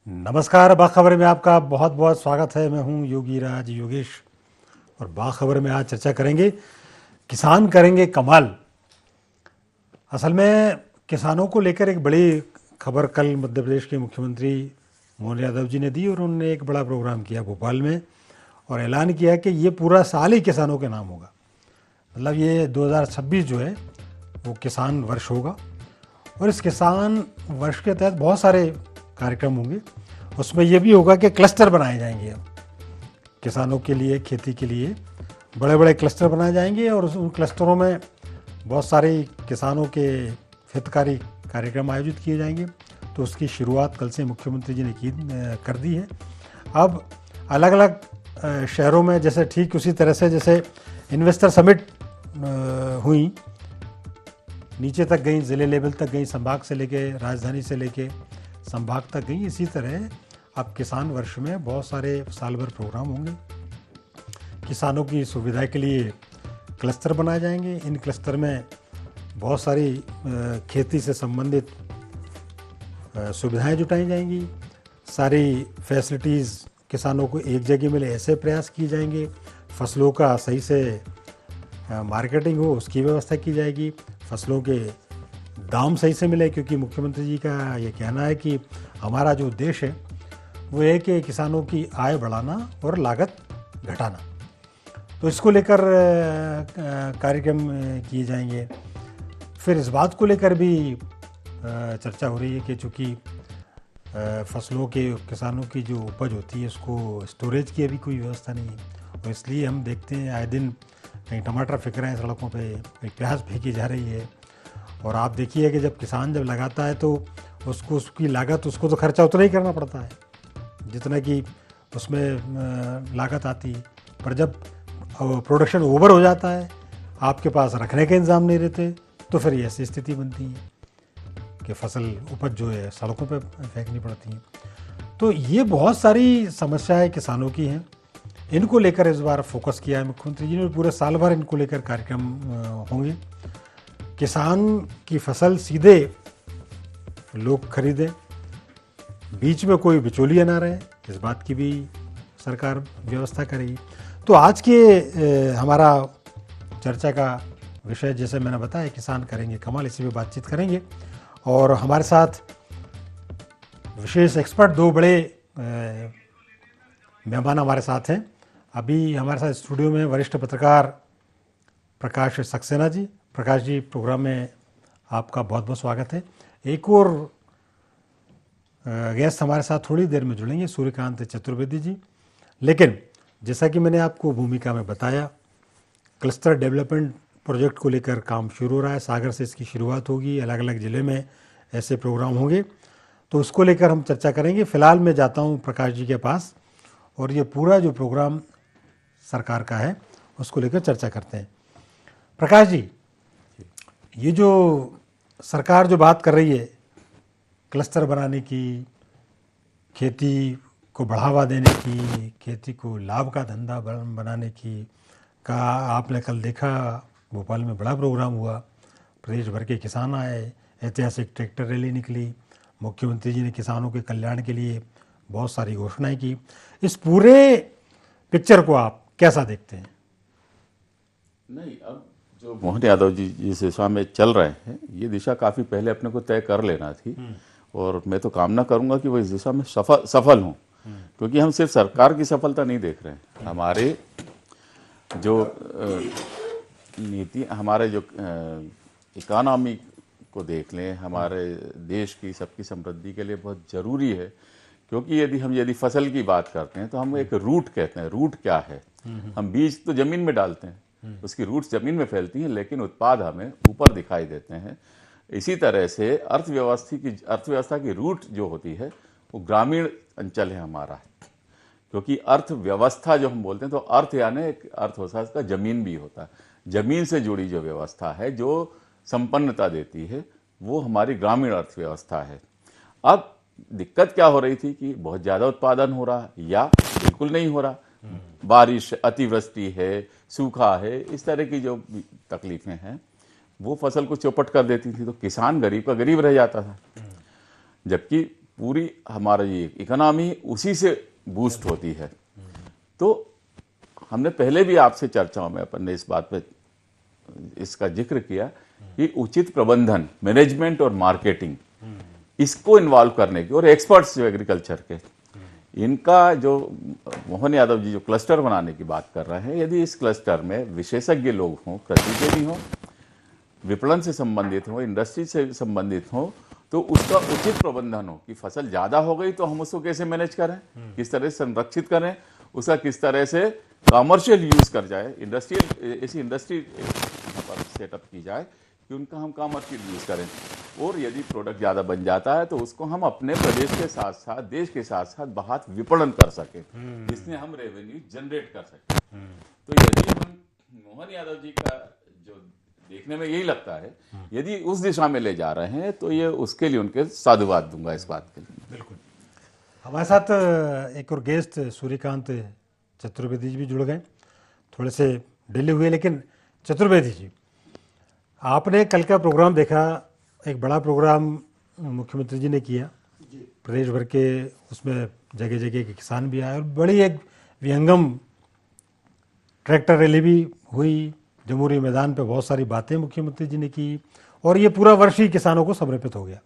नमस्कार। बाखबर में आपका बहुत बहुत स्वागत है। मैं हूं योगी राज योगेश और बाखबर में आज चर्चा करेंगे किसान करेंगे कमाल। असल में किसानों को लेकर एक बड़ी खबर कल मध्य प्रदेश के मुख्यमंत्री मोहन यादव जी ने दी और उन्होंने एक बड़ा प्रोग्राम किया भोपाल में और ऐलान किया कि ये पूरा साल ही किसानों के नाम होगा। मतलब ये 2026 जो है वो किसान वर्ष होगा और इस किसान वर्ष के तहत बहुत सारे कार्यक्रम होंगे। उसमें यह भी होगा कि क्लस्टर बनाए जाएंगे। अब किसानों के लिए, खेती के लिए बड़े बड़े क्लस्टर बनाए जाएंगे और उन क्लस्टरों में बहुत सारे किसानों के हितकारी कार्यक्रम आयोजित किए जाएंगे। तो उसकी शुरुआत कल से मुख्यमंत्री जी ने कर दी है। अब अलग अलग शहरों में जैसे ठीक उसी तरह से जैसे इन्वेस्टर समिट हुई, नीचे तक गई, ज़िले लेवल तक गई, संभाग से लेके, राजधानी से लेके संभाग तक गई, इसी तरह अब किसान वर्ष में बहुत सारे साल भर प्रोग्राम होंगे। किसानों की सुविधा के लिए क्लस्टर बनाए जाएंगे। इन क्लस्टर में बहुत सारी खेती से संबंधित सुविधाएं जुटाई जाएंगी। सारी फैसिलिटीज़ किसानों को एक जगह मिले ऐसे प्रयास किए जाएंगे। फसलों का सही से मार्केटिंग हो उसकी व्यवस्था की जाएगी। फसलों के दाम सही से मिले, क्योंकि मुख्यमंत्री जी का ये कहना है कि हमारा जो उद्देश्य है वो है कि किसानों की आय बढ़ाना और लागत घटाना। तो इसको लेकर कार्यक्रम किए जाएंगे। फिर इस बात को लेकर भी चर्चा हो रही है कि चूँकि फसलों के, किसानों की जो उपज होती है उसको स्टोरेज की अभी कोई व्यवस्था नहीं है और इसलिए हम देखते हैं आए दिन कहीं टमाटर फेंक रहे हैं सड़कों पे, कहीं प्याज फेंकी जा रही है। और आप देखिए कि जब किसान जब लगाता है तो उसको उसकी लागत, उसको तो खर्चा उतना ही करना पड़ता है जितना कि उसमें लागत आती है। पर जब प्रोडक्शन ओवर हो जाता है, आपके पास रखने के इंतज़ाम नहीं रहते, तो फिर ऐसी स्थिति बनती है कि फसल उपज जो है सड़कों पे फेंकनी पड़ती है। तो ये बहुत सारी समस्याएं किसानों की हैं। इनको लेकर इस बार फोकस किया है मुख्यमंत्री जी ने। पूरे साल भर इनको लेकर कार्यक्रम होंगे। किसान की फसल सीधे लोग खरीदें, बीच में कोई बिचौलिया ना रहे, इस बात की भी सरकार व्यवस्था करेगी। तो आज के हमारा चर्चा का विषय जैसे मैंने बताया किसान करेंगे कमाल, इसी पे बातचीत करेंगे। और हमारे साथ विशेष एक्सपर्ट दो बड़े मेहमान हमारे साथ हैं। अभी हमारे साथ स्टूडियो में वरिष्ठ पत्रकार प्रकाश सक्सेना जी। प्रकाश जी, प्रोग्राम में आपका बहुत बहुत स्वागत है। एक और गेस्ट हमारे साथ थोड़ी देर में जुड़ेंगे, सूर्यकांत चतुर्वेदी जी। लेकिन जैसा कि मैंने आपको भूमिका में बताया, क्लस्टर डेवलपमेंट प्रोजेक्ट को लेकर काम शुरू हो रहा है। सागर से इसकी शुरुआत होगी, अलग अलग ज़िले में ऐसे प्रोग्राम होंगे, तो उसको लेकर हम चर्चा करेंगे। फ़िलहाल मैं जाता हूँ प्रकाश जी के पास और ये पूरा जो प्रोग्राम सरकार का है उसको लेकर चर्चा करते हैं। प्रकाश जी, ये जो सरकार जो बात कर रही है क्लस्टर बनाने की, खेती को बढ़ावा देने की, खेती को लाभ का धंधा बनाने की, का आपने कल देखा भोपाल में बड़ा प्रोग्राम हुआ, प्रदेश भर के किसान आए, ऐतिहासिक ट्रैक्टर रैली निकली, मुख्यमंत्री जी ने किसानों के कल्याण के लिए बहुत सारी घोषणाएं की। इस पूरे पिक्चर को आप कैसा देखते हैं? नहीं, अब जो मोहन यादव जी जिस दिशा में चल रहे हैं, ये दिशा काफ़ी पहले अपने को तय कर लेना थी और मैं तो कामना करूंगा कि वो इस दिशा में सफल हों, क्योंकि हम सिर्फ सरकार की सफलता नहीं देख रहे हैं। हमारे जो नीति, हमारे जो इकोनॉमी को देख लें, हमारे देश की सबकी समृद्धि के लिए बहुत ज़रूरी है। क्योंकि यदि फसल की बात करते हैं तो हम एक रूट कहते हैं। रूट क्या है? हम बीज तो ज़मीन में डालते हैं, उसकी रूट्स ज़मीन में फैलती हैं, लेकिन उत्पाद हमें ऊपर दिखाई देते हैं। इसी तरह से अर्थव्यवस्था की रूट जो होती है वो ग्रामीण अंचल है हमारा। क्योंकि अर्थव्यवस्था जो हम बोलते हैं, तो अर्थ यानी एक अर्थ होता है, इसका जमीन भी होता है। जमीन से जुड़ी जो व्यवस्था है, जो संपन्नता देती है, वो हमारी ग्रामीण अर्थव्यवस्था है। अब दिक्कत क्या हो रही थी कि बहुत ज़्यादा उत्पादन हो रहा या बिल्कुल नहीं हो रहा, बारिश, अतिवृष्टि है, सूखा है, इस तरह की जो तकलीफें हैं वो फसल को चौपट कर देती थी। तो किसान गरीब का गरीब रह जाता था। जबकि पूरी हमारी इकोनॉमी उसी से बूस्ट होती है। तो हमने पहले भी आपसे चर्चाओं में अपन ने इस बात पे इसका जिक्र किया कि उचित प्रबंधन, मैनेजमेंट और मार्केटिंग, इसको इन्वॉल्व करने की, और एक्सपर्ट्स जो एग्रीकल्चर के, इनका जो मोहन यादव जी जो क्लस्टर बनाने की बात कर रहे हैं, यदि इस क्लस्टर में विशेषज्ञ लोग हों, कृषि के भी हों, विपणन से संबंधित हो, इंडस्ट्री से संबंधित हो, तो उसका उचित प्रबंधन हो कि फसल ज्यादा हो गई तो हम उसको कैसे मैनेज करें, किस तरह से संरक्षित करें, उसका किस तरह से कमर्शियल यूज कर जाए, इंडस्ट्रियल ऐसी इंडस्ट्री सेटअप की जाए कि उनका हम कमर्शियल यूज करें, और यदि प्रोडक्ट ज्यादा बन जाता है तो उसको हम अपने प्रदेश के साथ साथ, देश के साथ साथ बाहर विपणन कर सकें, जिसमें हम रेवेन्यू जनरेट कर सकें। तो यदि हम मोहन यादव जी का जो देखने में यही लगता है, यदि उस दिशा में ले जा रहे हैं तो ये उसके लिए उनके साधुवाद दूंगा इस बात के लिए। बिल्कुल। हमारे साथ एक और गेस्ट सूर्यकांत चतुर्वेदी जी भी जुड़ गए, थोड़े से डिले हुए, लेकिन चतुर्वेदी जी, आपने कल का प्रोग्राम देखा, एक बड़ा प्रोग्राम मुख्यमंत्री जी ने किया प्रदेश भर के, उसमें जगह जगह के किसान भी आए और बड़ी एक विहंगम ट्रैक्टर रैली भी हुई, जमहूरी मैदान पे बहुत सारी बातें मुख्यमंत्री जी ने की, और ये पूरा वर्ष ही किसानों को समर्पित हो गया।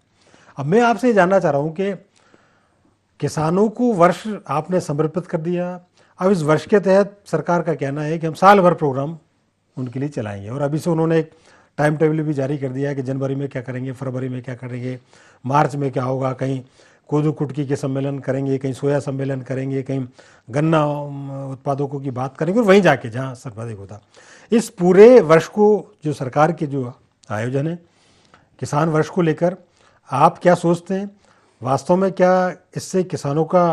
अब मैं आपसे ये जानना चाह रहा हूँ कि किसानों को वर्ष आपने समर्पित कर दिया, अब इस वर्ष के तहत सरकार का कहना है कि हम साल भर प्रोग्राम उनके लिए चलाएंगे, और अभी से उन्होंने एक टाइम टेबल भी जारी कर दिया है कि जनवरी में क्या करेंगे, फरवरी में क्या करेंगे, मार्च में क्या होगा, कहीं कोदू कुटकी के सम्मेलन करेंगे, कहीं सोया सम्मेलन करेंगे, कहीं गन्ना उत्पादकों की बात करेंगे, और वहीं जाके जहाँ सर्वाधिक होता। इस पूरे वर्ष को जो सरकार के जो आयोजन है किसान वर्ष को लेकर, आप क्या सोचते हैं, वास्तव में क्या इससे किसानों का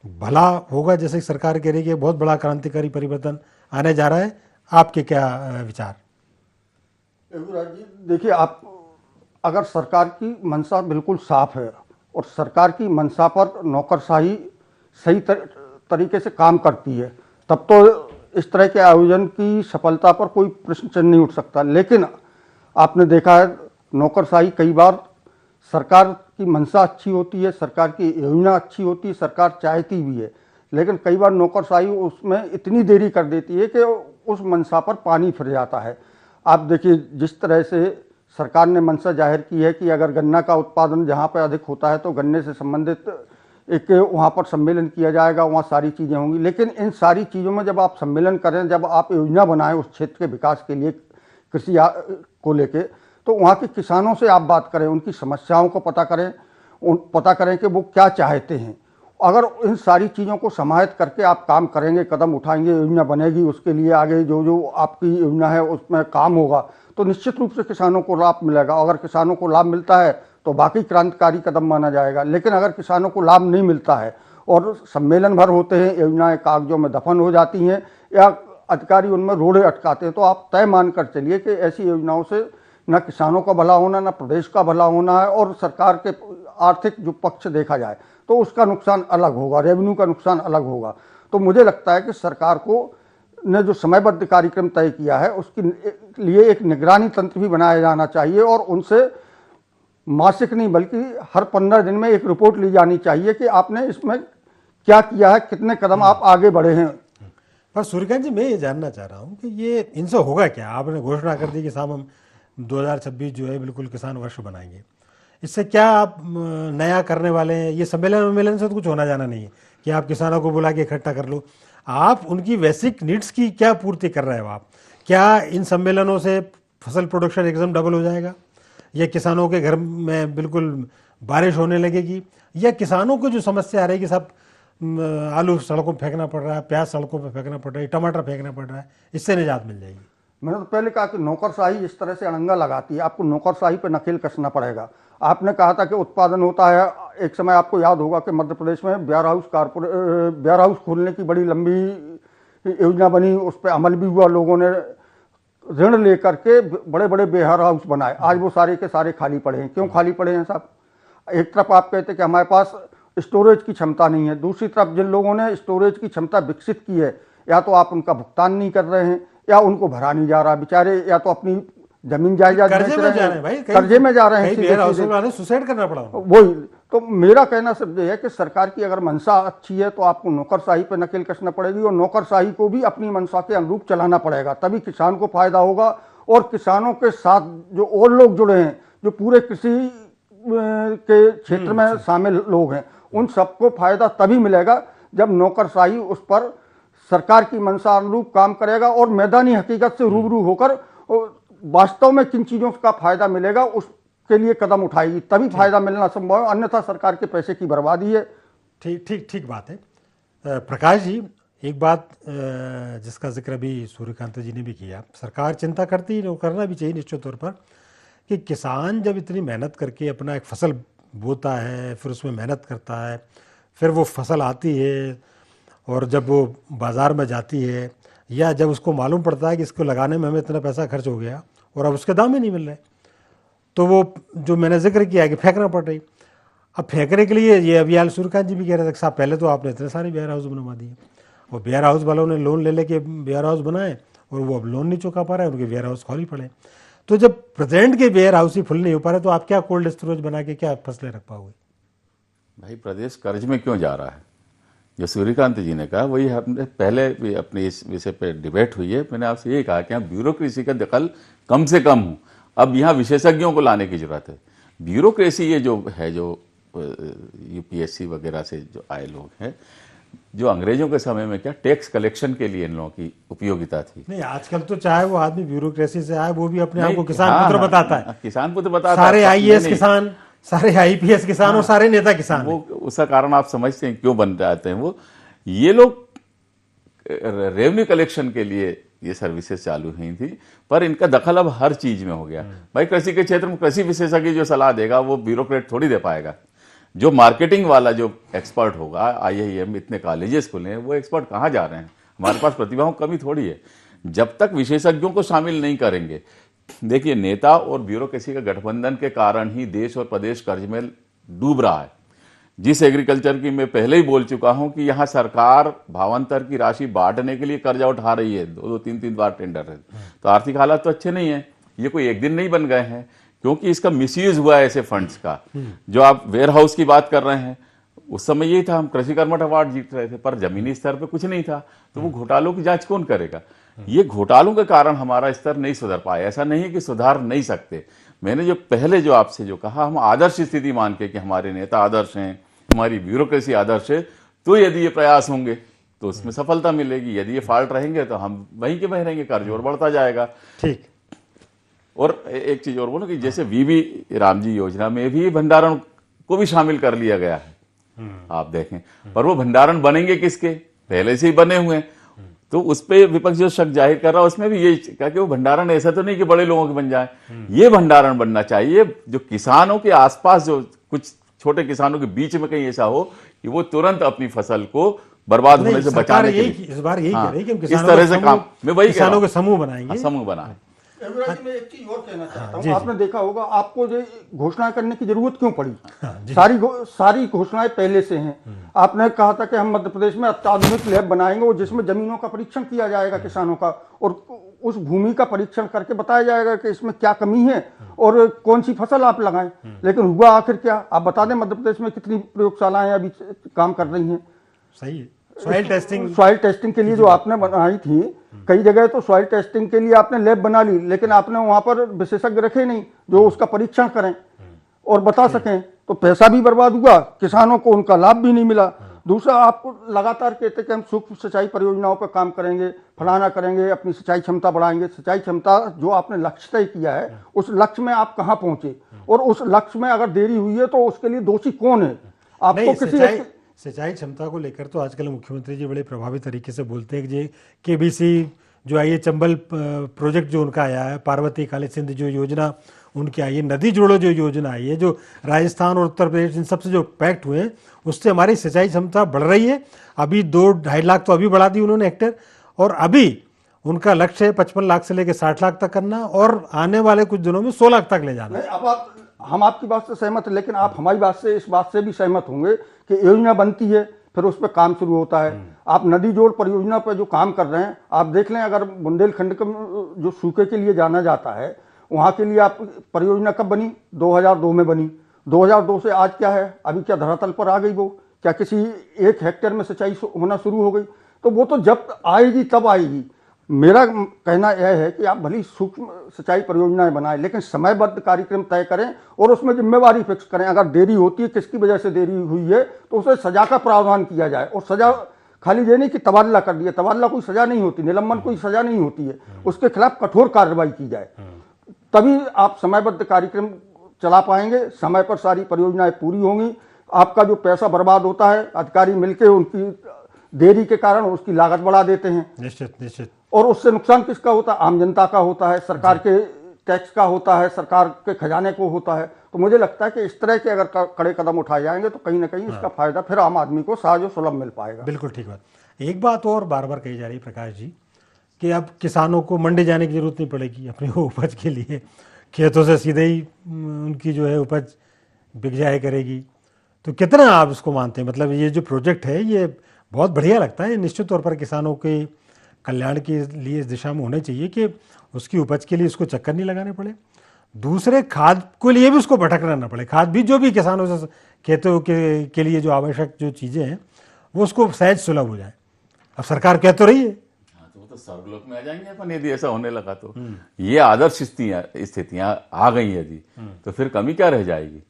भला होगा, जैसे सरकार कह रही है कि बहुत बड़ा क्रांतिकारी परिवर्तन आने जा रहा है, आपके क्या विचार? रघुराज जी, देखिए, आप अगर सरकार की मंशा बिल्कुल साफ है और सरकार की मंशा पर नौकरशाही सही तरीके से काम करती है, तब तो इस तरह के आयोजन की सफलता पर कोई प्रश्न चिन्ह नहीं उठ सकता। लेकिन आपने देखा है, नौकरशाही कई बार सरकार की मंशा अच्छी होती है, सरकार की योजना अच्छी होती है, सरकार चाहती भी है, लेकिन कई बार नौकरशाही उसमें इतनी देरी कर देती है कि उस मंशा पर पानी फिर जाता है। आप देखिए, जिस तरह से सरकार ने मंशा जाहिर की है कि अगर गन्ना का उत्पादन जहाँ पर अधिक होता है तो गन्ने से संबंधित एक वहाँ पर सम्मेलन किया जाएगा, वहाँ सारी चीज़ें होंगी, लेकिन इन सारी चीज़ों में जब आप सम्मेलन करें, जब आप योजना बनाएं उस क्षेत्र के विकास के लिए कृषि को लेके, तो वहाँ के किसानों से आप बात करें, उनकी समस्याओं को पता करें कि वो क्या चाहते हैं। अगर इन सारी चीज़ों को समाहित करके आप काम करेंगे, कदम उठाएंगे, योजना बनेगी, उसके लिए आगे जो जो आपकी योजना है उसमें काम होगा, तो निश्चित रूप से किसानों को लाभ मिलेगा। अगर किसानों को लाभ मिलता है तो बाकी क्रांतिकारी कदम माना जाएगा, लेकिन अगर किसानों को लाभ नहीं मिलता है और सम्मेलन भर होते हैं, योजनाएं कागजों में दफन हो जाती हैं या अधिकारी उनमें रोड़े अटकाते हैं, तो आप तय मान कर चलिए कि ऐसी योजनाओं से न किसानों का भला होना, न प्रदेश का भला होना है, और सरकार के आर्थिक जो पक्ष देखा जाए तो उसका नुकसान अलग होगा, रेवेन्यू का नुकसान अलग होगा। तो मुझे लगता है कि सरकार को ने जो समयबद्ध कार्यक्रम तय किया है उसके लिए एक निगरानी तंत्र भी बनाया जाना चाहिए, और उनसे मासिक नहीं बल्कि हर 15 दिन में एक रिपोर्ट ली जानी चाहिए कि आपने इसमें क्या किया है, कितने कदम आप आगे बढ़े हैं। पर सूर्यकांत जी, मैं ये जानना चाह रहा हूँ कि ये इनसे होगा क्या? आपने घोषणा कर दी कि साहब हम 2026 जो है बिल्कुल किसान वर्ष बनाएंगे, इससे क्या आप नया करने वाले हैं? ये सम्मेलन से तो कुछ होना जाना नहीं है कि आप किसानों को बुला के इकट्ठा कर लो, आप उनकी बेसिक नीड्स की क्या पूर्ति कर रहे हो आप? क्या इन सम्मेलनों से फसल प्रोडक्शन एकदम डबल हो जाएगा, या किसानों के घर में बिल्कुल बारिश होने लगेगी, या किसानों को जो समस्या आ रही है कि सब आलू सड़कों पर फेंकना पड़ रहा है, प्याज सड़कों पर फेंकना पड़ रहा है, टमाटर फेंकना पड़ रहा है, इससे निजात मिल जाएगी? मैंने तो पहले कहा कि नौकरशाही इस तरह से अड़ंगा लगाती है, आपको नौकरशाही पर नकेल कसना पड़ेगा। आपने कहा था कि उत्पादन होता है, एक समय आपको याद होगा कि मध्य प्रदेश में वेयर हाउस खोलने की बड़ी लंबी योजना बनी, उस पर अमल भी हुआ, लोगों ने ऋण लेकर के बड़े बड़े वेयर हाउस बनाए, आज वो सारे के सारे खाली पड़े हैं। क्यों खाली पड़े हैं साहब? एक तरफ आप कहते हैं कि हमारे पास स्टोरेज की क्षमता नहीं है, दूसरी तरफ जिन लोगों ने स्टोरेज की क्षमता विकसित की है, या तो आप उनका भुगतान नहीं कर रहे हैं या उनको भरा नहीं जा रहा, बेचारे या तो अपनी जमीन जायदाद कर्जे में जा रहे हैं भाई, कर्जे में जा रहे हैं, सुसाइड करना पड़ा। वही तो मेरा कहना सिर्फ ये है कि सरकार की अगर मंशा अच्छी है तो आपको नौकरशाही पर नकेल कसना पड़ेगी और नौकरशाही को भी अपनी मंशा के अनुरूप चलाना पड़ेगा, तभी किसान को फायदा होगा। और किसानों के साथ जो और लोग जुड़े हैं, जो पूरे कृषि के क्षेत्र में शामिल लोग हैं, उन सबको फायदा तभी मिलेगा जब नौकरशाही उस पर सरकार की मंशा अनुरूप काम करेगा और मैदानी हकीकत से रूबरू होकर वास्तव में किन चीजों का फायदा मिलेगा उसके लिए कदम उठाएगी, तभी फायदा मिलना संभव है, अन्यथा सरकार के पैसे की बर्बादी है। ठीक बात है। प्रकाश जी, एक बात जिसका जिक्र अभी सूर्यकांत जी ने भी किया, सरकार चिंता करती है और करना भी चाहिए निश्चित तौर पर, कि किसान जब इतनी मेहनत करके अपना एक फसल बोता है, फिर उसमें मेहनत करता है, फिर वो फसल आती है और जब वो बाज़ार में जाती है या जब उसको मालूम पड़ता है कि इसको लगाने में हमें इतना पैसा खर्च हो गया और अब उसके दाम ही नहीं मिल रहे, तो वो जो मैंने जिक्र किया कि फेंकना पड़ रही। अब फेंकने के लिए ये अभी सूर्यकांत जी भी कह रहे थे साहब पहले तो आपने इतने सारे वेयर हाउस बनवा दिए, और वेयर हाउस वालों ने लोन ले लेके वेयर हाउस बनाए और वो अब लोन नहीं चुका पा रहे हैं, उनके वेयर हाउस खाली पड़े। तो जब प्रेजेंट के वेयर हाउस ही फुल नहीं हो पा रहे तो आप क्या कोल्ड स्टोरेज बना के क्या फसलें रख पाओगे? भाई प्रदेश कर्ज में क्यों जा रहा है? जो सूर्यकांत जी ने कहा वही हमने पहले भी अपने इस विषय पे डिबेट हुई है, मैंने आपसे यही कहा कि यहाँ ब्यूरोक्रेसी का दखल कम से कम हो। अब यहाँ विशेषज्ञों को लाने की जरूरत है। ब्यूरोक्रेसी ये जो है, जो यूपीएससी वगैरह से जो आए लोग हैं, जो अंग्रेजों के समय में क्या टैक्स कलेक्शन के लिए इन लोगों की उपयोगिता थी। नहीं, आजकल तो चाहे वो आदमी ब्यूरोक्रेसी से आए, वो भी अपने आप को किसान पुत्र बताता है। किसान पुत्र बताता है। सारे आईएएस किसान, सारे आईपीएस किसान और सारे नेता किसान। वो उसका कारण आप समझते हैं क्यों बन जाते हैं वो? ये लोग रेवेन्यू कलेक्शन के लिए ये सर्विसेज चालू हुई थी, पर इनका दखल अब हर चीज में हो गया। भाई कृषि के क्षेत्र में कृषि विशेषज्ञ जो सलाह देगा वो ब्यूरोक्रेट थोड़ी दे पाएगा। जो मार्केटिंग वाला जो एक्सपर्ट होगा, आईआईएम इतने कॉलेजेस खुले हैं, वो एक्सपर्ट कहाँ जा रहे हैं? हमारे पास प्रतिभाओं की कमी थोड़ी है। जब तक विशेषज्ञों को शामिल नहीं करेंगे, देखिए नेता और ब्यूरोक्रेसी के गठबंधन के कारण ही देश और प्रदेश कर्ज में डूब रहा है। जिस एग्रीकल्चर की मैं पहले ही बोल चुका हूं कि यहां सरकार भावांतर की राशि बांटने के लिए कर्जा उठा रही है, 2-3 बार टेंडर है, तो आर्थिक हालात तो अच्छे नहीं है। ये कोई एक दिन नहीं बन गए हैं, क्योंकि इसका मिसयूज हुआ है ऐसे फंड्स का। जो आप वेयर हाउस की बात कर रहे हैं, उस समय यही था, हम कृषि कर्मठ अवार्ड जीत रहे थे, पर जमीनी स्तर पे कुछ नहीं था, तो वो घोटालों की जांच कौन करेगा? ये घोटालों के कारण हमारा स्तर नहीं सुधर पाया। ऐसा नहीं है कि सुधार नहीं सकते। मैंने जो पहले जो आपसे जो कहा, हम आदर्श स्थिति मान के कि हमारे नेता आदर्श हैं, हमारी ब्यूरोक्रेसी आदर्श है, तो यदि ये प्रयास होंगे तो उसमें सफलता मिलेगी। यदि ये फॉल्ट रहेंगे तो हम वहीं के वहीं रहेंगे, कर्ज और बढ़ता जाएगा। ठीक। और एक चीज और बोलो कि जैसे वीबी रामजी योजना में भी भंडारण को भी शामिल कर लिया गया है, आप देखें, पर वो भंडारण बनेंगे किसके? पहले से ही बने हुए हैं। तो उस पर विपक्ष जो शक जाहिर कर रहा है, उसमें भी यही कहा कि वो भंडारण ऐसा तो नहीं कि बड़े लोगों के बन जाए। ये भंडारण बनना चाहिए जो किसानों के आसपास, जो कुछ छोटे किसानों के बीच में कहीं ऐसा हो कि वो तुरंत अपनी फसल को बर्बाद होने से बचाने के लिए इस बार यही कह रही है कि हम इस तरह से काम, मैं वही किसानों के समूह बनाएंगे, समूह बनाए। मैं एक चीज और कहना चाहता हूँ, आपने देखा होगा, आपको जो घोषणा करने की जरूरत क्यों पड़ी? सारी घोषणाएं पहले से हैं। आपने कहा था कि हम मध्य प्रदेश में अत्याधुनिक लैब बनाएंगे और जिसमें जमीनों का परीक्षण किया जाएगा किसानों का, और उस भूमि का परीक्षण करके बताया जाएगा कि इसमें क्या कमी है और कौन सी फसल आप लगाएं। लेकिन हुआ आखिर क्या? आप बता दें मध्य प्रदेश में कितनी प्रयोगशालाएं अभी काम कर रही हैं? सही है। सॉइल टेस्टिंग के लिए जो आपने बनाई थी, कई जगह तो सॉइल टेस्टिंग के लिए आपने लैब बना ली, लेकिन आपने वहां पर विशेषज्ञ रखे नहीं जो उसका परीक्षण करें और बता सकें। तो पैसा भी बर्बाद हुआ, किसानों को उनका लाभ भी नहीं मिला। दूसरा, आपको लगातार कहते कि हम सूक्ष्म सिंचाई परियोजनाओं पर काम करेंगे, फलाना करेंगे, अपनी सिंचाई क्षमता बढ़ाएंगे। सिंचाई क्षमता जो आपने लक्ष्य तय किया है, उस लक्ष्य में आप कहाँ पहुंचे? और उस लक्ष्य में अगर देरी हुई है तो उसके लिए दोषी कौन है? आपको किसी सिंचाई क्षमता को लेकर तो आजकल मुख्यमंत्री जी बड़े प्रभावी तरीके से बोलते हैं कि केबीसी जो आई है, चंबल प्रोजेक्ट जो उनका आया है, पार्वती काली सिंध जो योजना उनकी आई है, नदी जोड़ो जो योजना आई है, जो राजस्थान और उत्तर प्रदेश इन सबसे जो पैक्ट हुए हैं, उससे हमारी सिंचाई क्षमता बढ़ रही है। अभी 2-2.5 लाख तो अभी बढ़ा दी उन्होंने हेक्टेयर, और अभी उनका लक्ष्य है 55 लाख से लेकर 60 लाख तक करना, और आने वाले कुछ दिनों में 100 लाख तक ले जाना। अब हम आपकी बात से सहमत है, लेकिन आप हमारी बात से, इस बात से भी सहमत होंगे कि योजना बनती है, फिर उस पर काम शुरू होता है। आप नदी जोड़ परियोजना पर जो काम कर रहे हैं, आप देख लें, अगर बुंदेलखंड का जो सूखे के लिए जाना जाता है, वहाँ के लिए आप परियोजना कब बनी? 2002 में बनी। 2002 से आज क्या है, अभी क्या धरातल पर आ गई वो? क्या किसी 1 हेक्टेयर में सिंचाई होना शुरू हो गई? तो वो तो जब आएगी तब आएगी। मेरा कहना यह है कि आप भली सूक्ष्म सिंचाई परियोजनाएं बनाएं, लेकिन समयबद्ध कार्यक्रम तय करें और उसमें जिम्मेवारी फिक्स करें। अगर देरी होती है, किसकी वजह से देरी हुई है, तो उसे सजा का प्रावधान किया जाए। और सजा खाली ये नहीं कि तबादला कर दिया, तबादला कोई सजा नहीं होती, निलंबन कोई सजा नहीं होती है, उसके खिलाफ कठोर कार्रवाई की जाए। तभी आप समयबद्ध कार्यक्रम चला पाएंगे, समय पर सारी परियोजनाएं पूरी होंगी। आपका जो पैसा बर्बाद होता है, अधिकारी मिलकर उनकी देरी के कारण उसकी लागत बढ़ा देते हैं। निश्चित निश्चित। और उससे नुकसान किसका होता है? आम जनता का होता है, सरकार के टैक्स का होता है, सरकार के खजाने को होता है। तो मुझे लगता है कि इस तरह के अगर कड़े कदम उठाए जाएंगे तो कहीं ना कहीं इसका फायदा फिर आम आदमी को सहज और सुलभ मिल पाएगा। बिल्कुल ठीक बात। एक बात और बार बार कही जा रही है प्रकाश जी, कि अब किसानों को मंडी जाने की जरूरत नहीं पड़ेगी अपनी उपज के लिए, खेतों से सीधे ही उनकी जो है उपज बिक जाया करेगी। तो कितना आप इसको मानते हैं? मतलब ये जो प्रोजेक्ट है ये बहुत बढ़िया लगता है, निश्चित तौर पर किसानों के कल्याण के लिए इस दिशा में होने चाहिए कि उसकी उपज के लिए उसको चक्कर नहीं लगाने पड़े। दूसरे खाद के लिए भी उसको भटकना ना पड़े, खाद भी जो भी किसानों से खेतों के लिए जो आवश्यक जो चीज़ें हैं वो उसको सहज सुलभ हो जाए। अब सरकार कह तो रही है, तो वो तो स्वर्गलोक में आ जाएंगे अपन यदि ऐसा होने लगा तो। ये आदर्श स्थितियां आ गई यदि, तो फिर कमी क्या रह जाएगी?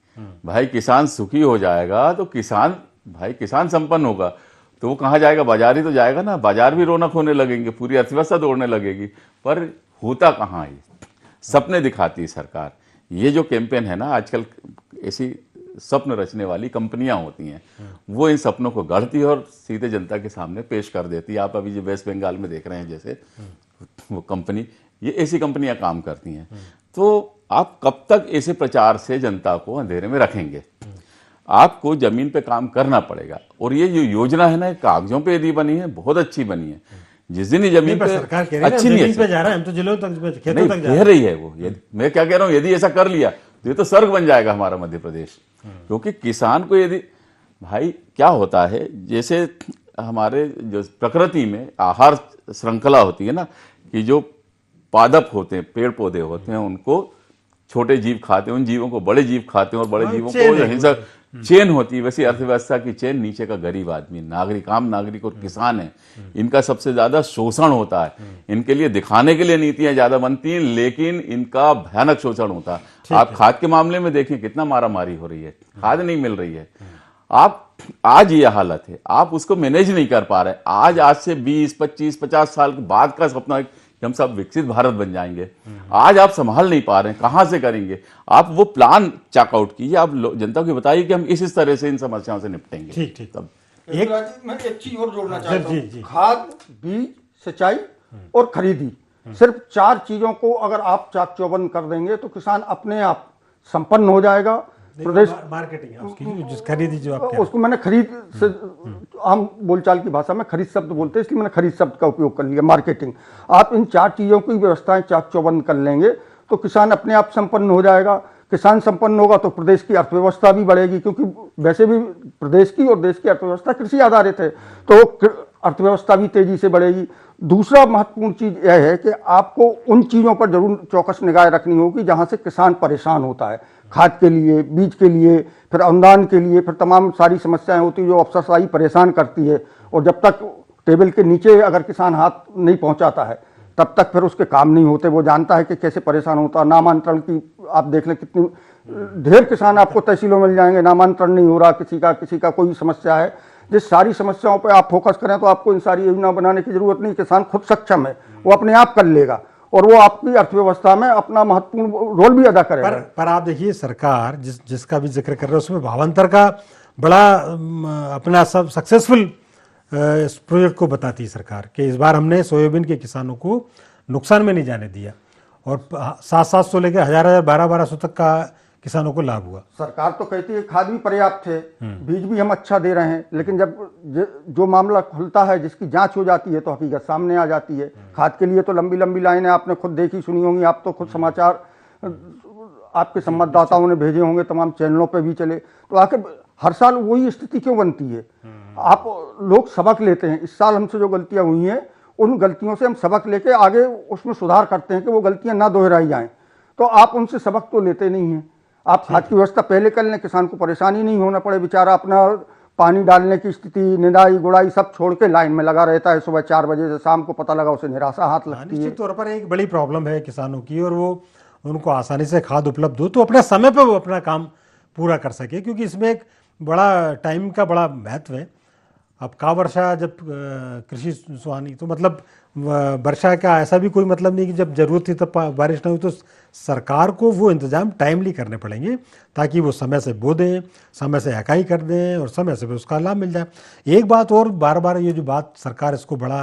भाई किसान सुखी हो जाएगा तो किसान संपन्न होगा तो वो कहाँ जाएगा? बाजार ही तो जाएगा ना। बाजार भी रौनक होने लगेंगे, पूरी अर्थव्यवस्था दौड़ने लगेगी। पर होता कहाँ है? सपने दिखाती है सरकार। ये जो कैंपेन है ना, आजकल ऐसी स्वप्न रचने वाली कंपनियां होती हैं, वो इन सपनों को गढ़ती है और सीधे जनता के सामने पेश कर देती है। आप अभी जो वेस्ट बंगाल में देख रहे हैं जैसे वो कंपनी, ये ऐसी कंपनियां काम करती हैं। तो आप कब तक ऐसे प्रचार से जनता को अंधेरे में रखेंगे? आपको जमीन पे काम करना पड़ेगा। और ये जो योजना है ना, कागजों पे यदि बनी है, बहुत अच्छी बनी है। जिस दिन ही जमीन पे सरकार कह रही है अच्छी नहीं जमीन पे जा रहा है, हम तो जिलों तक खेतों तक जा कह रही है वो। मैं क्या कह रहा हूँ, यदि ऐसा कर लिया तो ये तो स्वर्ग बन जाएगा हमारा मध्य प्रदेश। क्योंकि किसान को यदि, भाई क्या होता है, जैसे हमारे जो प्रकृति में आहार श्रृंखला होती है ना, कि जो पादप होते हैं, पेड़ पौधे होते हैं, उनको छोटे जीव खाते हैं, उन जीवों को बड़े जीव खाते हैं और बड़े जीवों को हिंसक चेन होती है। वैसी अर्थव्यवस्था की चेन नीचे का गरीब आदमी, नागरिक, आम नागरिक और किसान है, इनका सबसे ज्यादा शोषण होता है। इनके लिए दिखाने के लिए नीतियां ज्यादा बनती हैं, लेकिन इनका भयानक शोषण होता है। आप खाद के मामले में देखें, कितना मारामारी हो रही है, खाद नहीं मिल रही है। आप आज ये हालत है, आप उसको मैनेज नहीं कर पा रहे। आज से 20, 25, 50 साल के बाद का सपना है कि हम सब विकसित भारत बन जाएंगे, आज आप संभाल नहीं पा रहे हैं, कहां से करेंगे? आप वो प्लान चेकआउट कीजिए, आप जनता को बताइए कि हम इस तरह से इन समस्याओं से निपटेंगे। ठीक ठीक। तब मैं एक चीज और जोड़ना चाहता हूँ। खाद, बीज, सिंचाई और खरीदी, सिर्फ 4 चीजों को अगर आप चाक चौबंद कर देंगे तो किसान अपने आप संपन्न हो जाएगा। प्रदेश मार्केटिंग है उसकी, जिस खरीदी जो आप उसको मैंने खरीद से, हम बोलचाल की भाषा में खरीद शब्द बोलते हैं, इसलिए मैंने खरीद शब्द का उपयोग कर लिया। मार्केटिंग, आप इन 4 चीजों की व्यवस्थाएं चाक चौबंद कर लेंगे तो किसान अपने आप संपन्न हो जाएगा। किसान संपन्न होगा तो प्रदेश की अर्थव्यवस्था भी बढ़ेगी, क्योंकि वैसे भी प्रदेश की और देश की अर्थव्यवस्था कृषि आधारित है, तो अर्थव्यवस्था भी तेजी से बढ़ेगी। दूसरा महत्वपूर्ण चीज यह है कि आपको उन चीजों पर जरूर चौकस निगाह रखनी होगी जहां से किसान परेशान होता है। खाद के लिए, बीज के लिए, फिर अनुदान के लिए, फिर तमाम सारी समस्याएं होती है जो अफसरशाही परेशान करती है। और जब तक टेबल के नीचे अगर किसान हाथ नहीं पहुंचाता है तब तक फिर उसके काम नहीं होते। वो जानता है कि कैसे परेशान होता है। नामांतरण की आप देख लें, कितनी ढेर किसान आपको तहसीलों में मिल जाएंगे, नामांतरण नहीं हो रहा, किसी का कोई समस्या है। जिस सारी समस्याओं पर आप फोकस करें तो आपको इन सारी योजना बनाने की जरूरत नहीं। किसान खुद सक्षम है, वो अपने आप कर लेगा और वो आपकी अर्थव्यवस्था में अपना महत्वपूर्ण रोल भी अदा करेगा। पर आप देखिए, सरकार जिसका भी जिक्र कर रहे हैं उसमें भावांतर का बड़ा अपना सब सक्सेसफुल इस प्रोजेक्ट को बताती है सरकार कि इस बार हमने सोयाबीन के किसानों को नुकसान में नहीं जाने दिया और 700 लेकर 1000, 1200 तक का किसानों को लाभ हुआ। सरकार तो कहती है खाद भी पर्याप्त है, बीज भी हम अच्छा दे रहे हैं, लेकिन जब जो मामला खुलता है, जिसकी जांच हो जाती है तो हकीकत सामने आ जाती है। खाद के लिए तो लंबी लंबी लाइनें आपने खुद देखी सुनी होंगी, आप तो खुद समाचार आपके संवाददाताओं ने भेजे होंगे, तमाम चैनलों पे भी चले। तो आखिर हर साल वही स्थिति क्यों बनती है? आप लोग सबक लेते हैं, इस साल हमसे जो गलतियां हुई हैं उन गलतियों से हम सबक लेके आगे उसमें सुधार करते हैं कि वो गलतियां ना दोहराई जाएं। तो आप उनसे सबक तो लेते नहीं हैं। आप खाद की व्यवस्था पहले कर लें, किसान को परेशानी नहीं होना पड़े, बेचारा अपना पानी डालने की स्थिति, निदाई गुड़ाई सब छोड़ के लाइन में लगा रहता है सुबह 4 बजे से शाम को, पता लगा उसे निराशा हाथ लगती है। निश्चित तौर पर एक बड़ी प्रॉब्लम है किसानों की, और वो उनको आसानी से खाद उपलब्ध हो तो अपने समय पर वो अपना काम पूरा कर सके, क्योंकि इसमें एक बड़ा टाइम का बड़ा महत्व है। अब का वर्षा जब कृषि सुहानी, तो मतलब वर्षा का ऐसा भी कोई मतलब नहीं कि जब जरूरत थी तब बारिश ना हुई, तो सरकार को वो इंतजाम टाइमली करने पड़ेंगे ताकि वो समय से बो दें, समय से हकाई कर दें और समय से उसका लाभ मिल जाए। एक बात और, बार बार ये जो बात सरकार इसको बड़ा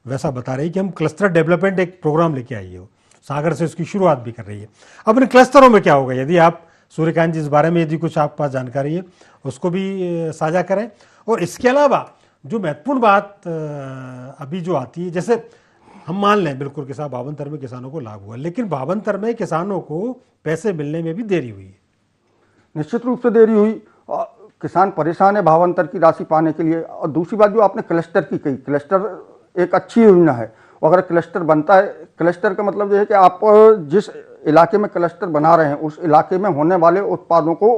वैसा बता रही है कि हम क्लस्टर डेवलपमेंट एक प्रोग्राम लेके आई हो, सागर से उसकी शुरुआत भी कर रही है। अब इन क्लस्टरों में क्या होगा, यदि आप सूर्यकांत जी इस बारे में यदि कुछ आपके पास जानकारी है उसको भी साझा करें। और इसके अलावा जो महत्वपूर्ण बात अभी जो आती है, जैसे हम मान लें बिल्कुल किसान भावंतर में किसानों को लाभ हुआ, लेकिन भावंतर में किसानों को पैसे मिलने में भी देरी हुई है। निश्चित रूप से देरी हुई, किसान परेशान है भावांतर की राशि पाने के लिए। और दूसरी बात जो आपने क्लस्टर की कही, क्लस्टर एक अच्छी योजना है। अगर क्लस्टर बनता है, क्लस्टर का मतलब ये है कि आप जिस इलाके में क्लस्टर बना रहे हैं उस इलाके में होने वाले उत्पादों को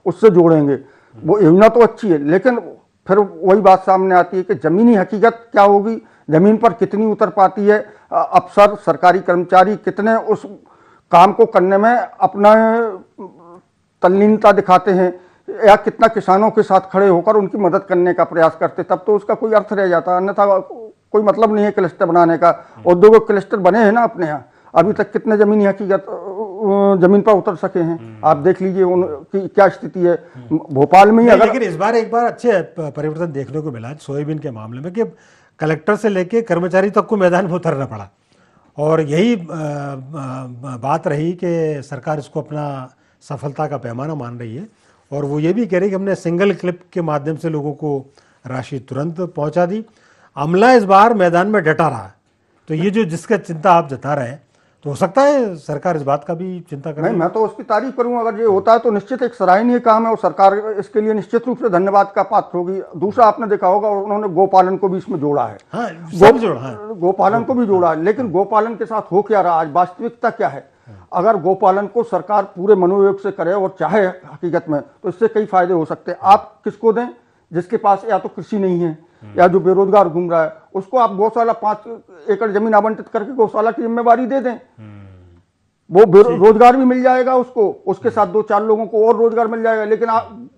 उससे जोड़ेंगे। वो योजना तो अच्छी है, लेकिन फिर वही बात सामने आती है कि जमीनी हकीकत क्या होगी, जमीन पर कितनी उतर पाती है, अफसर सरकारी कर्मचारी कितने उस काम को करने में अपना तल्लीनता दिखाते हैं, या कितना किसानों के साथ खड़े होकर उनकी मदद करने का प्रयास करते, तब तो उसका कोई अर्थ रह जाता। अन्यथा कोई मतलब नहीं है क्लस्टर बनाने का। औद्योगिक क्लस्टर बने हैं ना अपने यहाँ, अभी तक कितने जमीनी हकीकत जमीन पर उतर सके हैं, आप देख लीजिए उनकी क्या स्थिति है भोपाल में ही। अगर लेकिन इस बार एक बार अच्छे परिवर्तन देखने को मिला सोयाबीन के मामले में कि कलेक्टर से लेके कर्मचारी तक को मैदान में उतरना पड़ा, और यही बात रही कि सरकार इसको अपना सफलता का पैमाना मान रही है। और वो ये भी कह रही कि हमने सिंगल क्लिप के माध्यम से लोगों को राशि तुरंत पहुंचा दी। अमला इस बार मैदान में डटा रहा है, तो ये जो जिसका चिंता आप जता रहे हैं, तो हो सकता है सरकार इस बात का भी चिंता करे। नहीं, मैं तो उसकी तारीफ करूंगा। अगर ये होता है तो निश्चित एक सराहनीय काम है और सरकार इसके लिए निश्चित रूप से धन्यवाद का पात्र होगी। दूसरा, आपने देखा होगा उन्होंने गोपालन को भी इसमें जोड़ा है। हाँ, सब जोड़ा, हाँ। गोपालन को भी जोड़ा है, लेकिन गोपालन के साथ हो क्या रहा, आज वास्तविकता क्या है। अगर गोपालन को सरकार पूरे मनोयोग से करे और चाहे हकीकत में, तो इससे कई फायदे हो सकते हैं। आप किसको दें, जिसके पास या तो कृषि नहीं है या जो बेरोजगार घूम रहा है, उसको आप गौशाला 5 एकड़ जमीन आवंटित करके गौशाला की जिम्मेवारी दे दें, वो रोजगार भी मिल जाएगा उसको, उसके साथ 2-4 लोगों को और रोजगार मिल जाएगा। लेकिन आप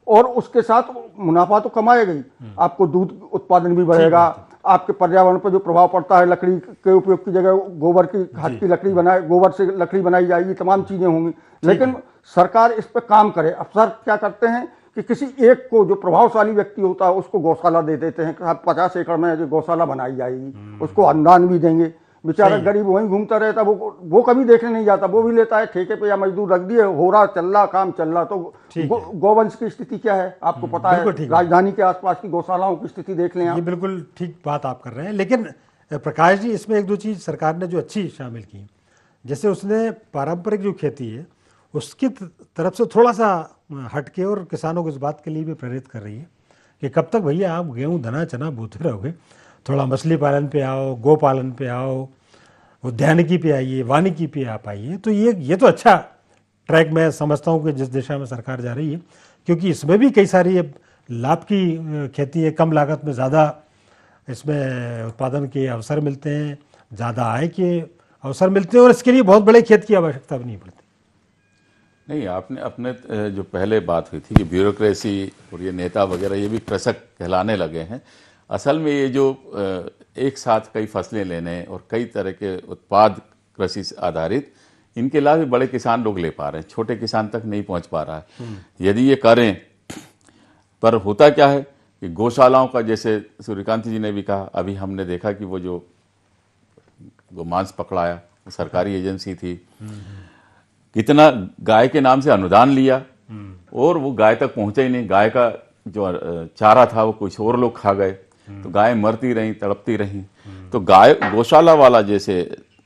और उसके साथ मुनाफा तो कमाएगा ही, आपको दूध उत्पादन भी बढ़ेगा, आपके पर्यावरण पर जो प्रभाव पड़ता है, लकड़ी के उपयोग की जगह गोबर की खाद की लकड़ी बनाए, गोबर से लकड़ी बनाई जाएगी, तमाम चीजें होंगी। लेकिन सरकार इस पर काम करे। अफसर क्या करते हैं कि किसी एक को, जो प्रभावशाली व्यक्ति होता है, उसको गौशाला दे देते हैं, 50 एकड़ में जो गौशाला बनाई जाएगी, उसको अनुदान भी देंगे। बेचारा गरीब वहीं घूमता रहता, वो कभी देखने नहीं जाता, वो भी लेता है ठेके पे या मजदूर रख दिए, हो रहा चल रहा काम चल रहा। तो गौवंश की स्थिति क्या है आपको पता है, राजधानी के आसपास की गौशालाओं की स्थिति देख लें आप। ये बिल्कुल ठीक बात आप कर रहे हैं। लेकिन प्रकाश जी, इसमें एक दो चीज सरकार ने जो अच्छी शामिल की, जैसे उसने पारंपरिक जो खेती है उसकी तरफ से थोड़ा सा हटके और किसानों को इस बात के लिए भी प्रेरित कर रही है कि कब तक भैया आप गेहूँ धना चना बोते रहोगे, थोड़ा मछली पालन पे आओ, गो पालन पे आओ, उद्यानिकी पे आइए, वानिकी पे आप आइए। तो ये तो अच्छा ट्रैक मैं समझता हूँ कि जिस दिशा में सरकार जा रही है, क्योंकि इसमें भी कई सारी लाभ की खेती है, कम लागत में ज़्यादा इसमें उत्पादन के अवसर मिलते हैं, ज़्यादा आय के अवसर मिलते हैं, और इसके लिए बहुत बड़े खेत की आवश्यकता भी नहीं पड़ती। नहीं, आपने अपने जो पहले बात हुई थी कि ब्यूरोक्रेसी और ये नेता वगैरह ये भी कृषक कहलाने लगे हैं। असल में ये जो एक साथ कई फसलें लेने और कई तरह के उत्पाद कृषि से आधारित, इनके लाभ भी बड़े किसान लोग ले पा रहे हैं, छोटे किसान तक नहीं पहुंच पा रहा है। यदि ये करें, पर होता क्या है कि गौशालाओं का, जैसे सूर्यकांत जी ने भी कहा, अभी हमने देखा कि वो जो गोमांस पकड़ाया, सरकारी एजेंसी थी, कितना गाय के नाम से अनुदान लिया और वो गाय तक पहुंचा ही नहीं। गाय का जो चारा था वो कुछ और लोग खा गए, तो गाय मरती रही, तड़पती रही। तो गाय गौशाला वाला, जैसे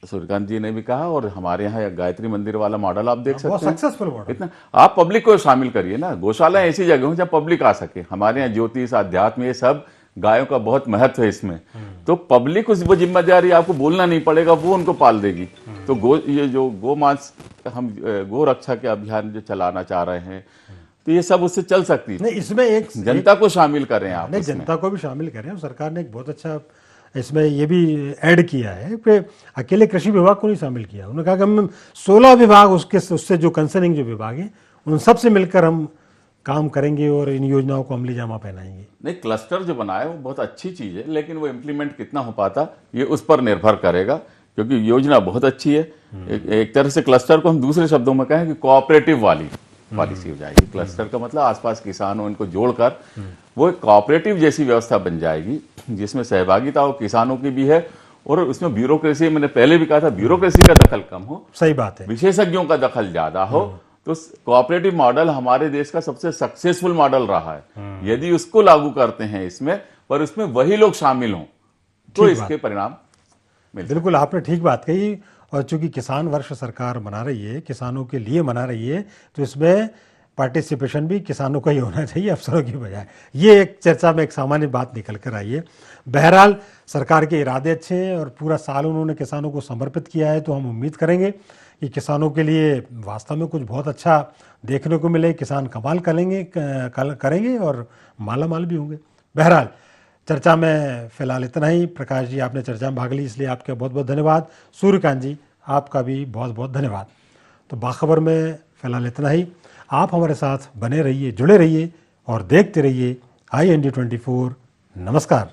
सूर्यकांत जी ने भी कहा, और हमारे यहाँ गायत्री मंदिर वाला मॉडल आप देख सकते हैं, सक्सेसफुल मॉडल। इतना आप पब्लिक को शामिल करिए ना। गौशाला ऐसी जगह हो जहाँ पब्लिक आ सके। हमारे यहाँ ज्योतिष, अध्यात्म, ये सब गायों का बहुत महत्व है इसमें, तो पब्लिक उस वो जिम्मेदारी आपको बोलना नहीं पड़ेगा, वो उनको पाल देगी। तो ये जो गो मांस हम गो रक्षा के अभियान जो चलाना चाह रहे हैं, तो ये सब उससे चल सकती है। नहीं, इसमें एक जनता को शामिल करें आप। नहीं, जनता को भी शामिल करें। और सरकार ने एक बहुत अच्छा इसमें ये भी ऐड किया है कि अकेले कृषि विभाग को नहीं शामिल किया। उन्होंने कहा कि हम 16 विभाग उससे जो कंसर्निंग जो विभाग हैं उन सब से मिलकर हम काम करेंगे और इन योजनाओं को अमली जामा पहनाएंगे। नहीं, क्लस्टर जो बनाया वो बहुत अच्छी चीज है, लेकिन वो इम्प्लीमेंट कितना हो पाता ये उस पर निर्भर करेगा, क्योंकि योजना बहुत अच्छी है। एक तरह से क्लस्टर को हम दूसरे शब्दों में कहें कि कोऑपरेटिव वाली पॉलिसी हो जाएगी। क्लस्टर का मतलब आसपास किसानों इनको जोड़कर वो एक कोऑपरेटिव जैसी व्यवस्था बन जाएगी, जिसमें सहभागिता हो किसानों की भी है, और उसमें ब्यूरोक्रेसी, मैंने पहले भी कहा था, ब्यूरोक्रेसी का दखल कम हो, सही बात है, विशेषज्ञों का दखल ज्यादा हो। तो कोऑपरेटिव मॉडल हमारे देश का सबसे सक्सेसफुल मॉडल रहा है। यदि उसको लागू करते हैं इसमें, पर उसमें वही लोग शामिल हों, तो इसके परिणाम मिलते हैं। बिल्कुल आपने ठीक बात कही। और चूंकि किसान वर्ष सरकार मना रही है, किसानों के लिए मना रही है, तो इसमें पार्टिसिपेशन भी किसानों का ही होना चाहिए, अफसरों की बजाय। ये एक चर्चा में एक सामान्य बात निकल कर आई है। बहरहाल सरकार के इरादे अच्छे हैं और पूरा साल उन्होंने किसानों को समर्पित किया है, तो हम उम्मीद करेंगे कि किसानों के लिए वास्तव में कुछ बहुत अच्छा देखने को मिले। किसान कमाल करेंगे और माला माल भी होंगे। बहरहाल चर्चा में फिलहाल इतना ही। प्रकाश जी, आपने चर्चा में भाग ली, इसलिए आपका बहुत बहुत धन्यवाद। सूर्यकांत जी, आपका भी बहुत बहुत धन्यवाद। तो बाखबर में फिलहाल इतना ही। आप हमारे साथ बने रहिए, जुड़े रहिए और देखते रहिए IND24। नमस्कार।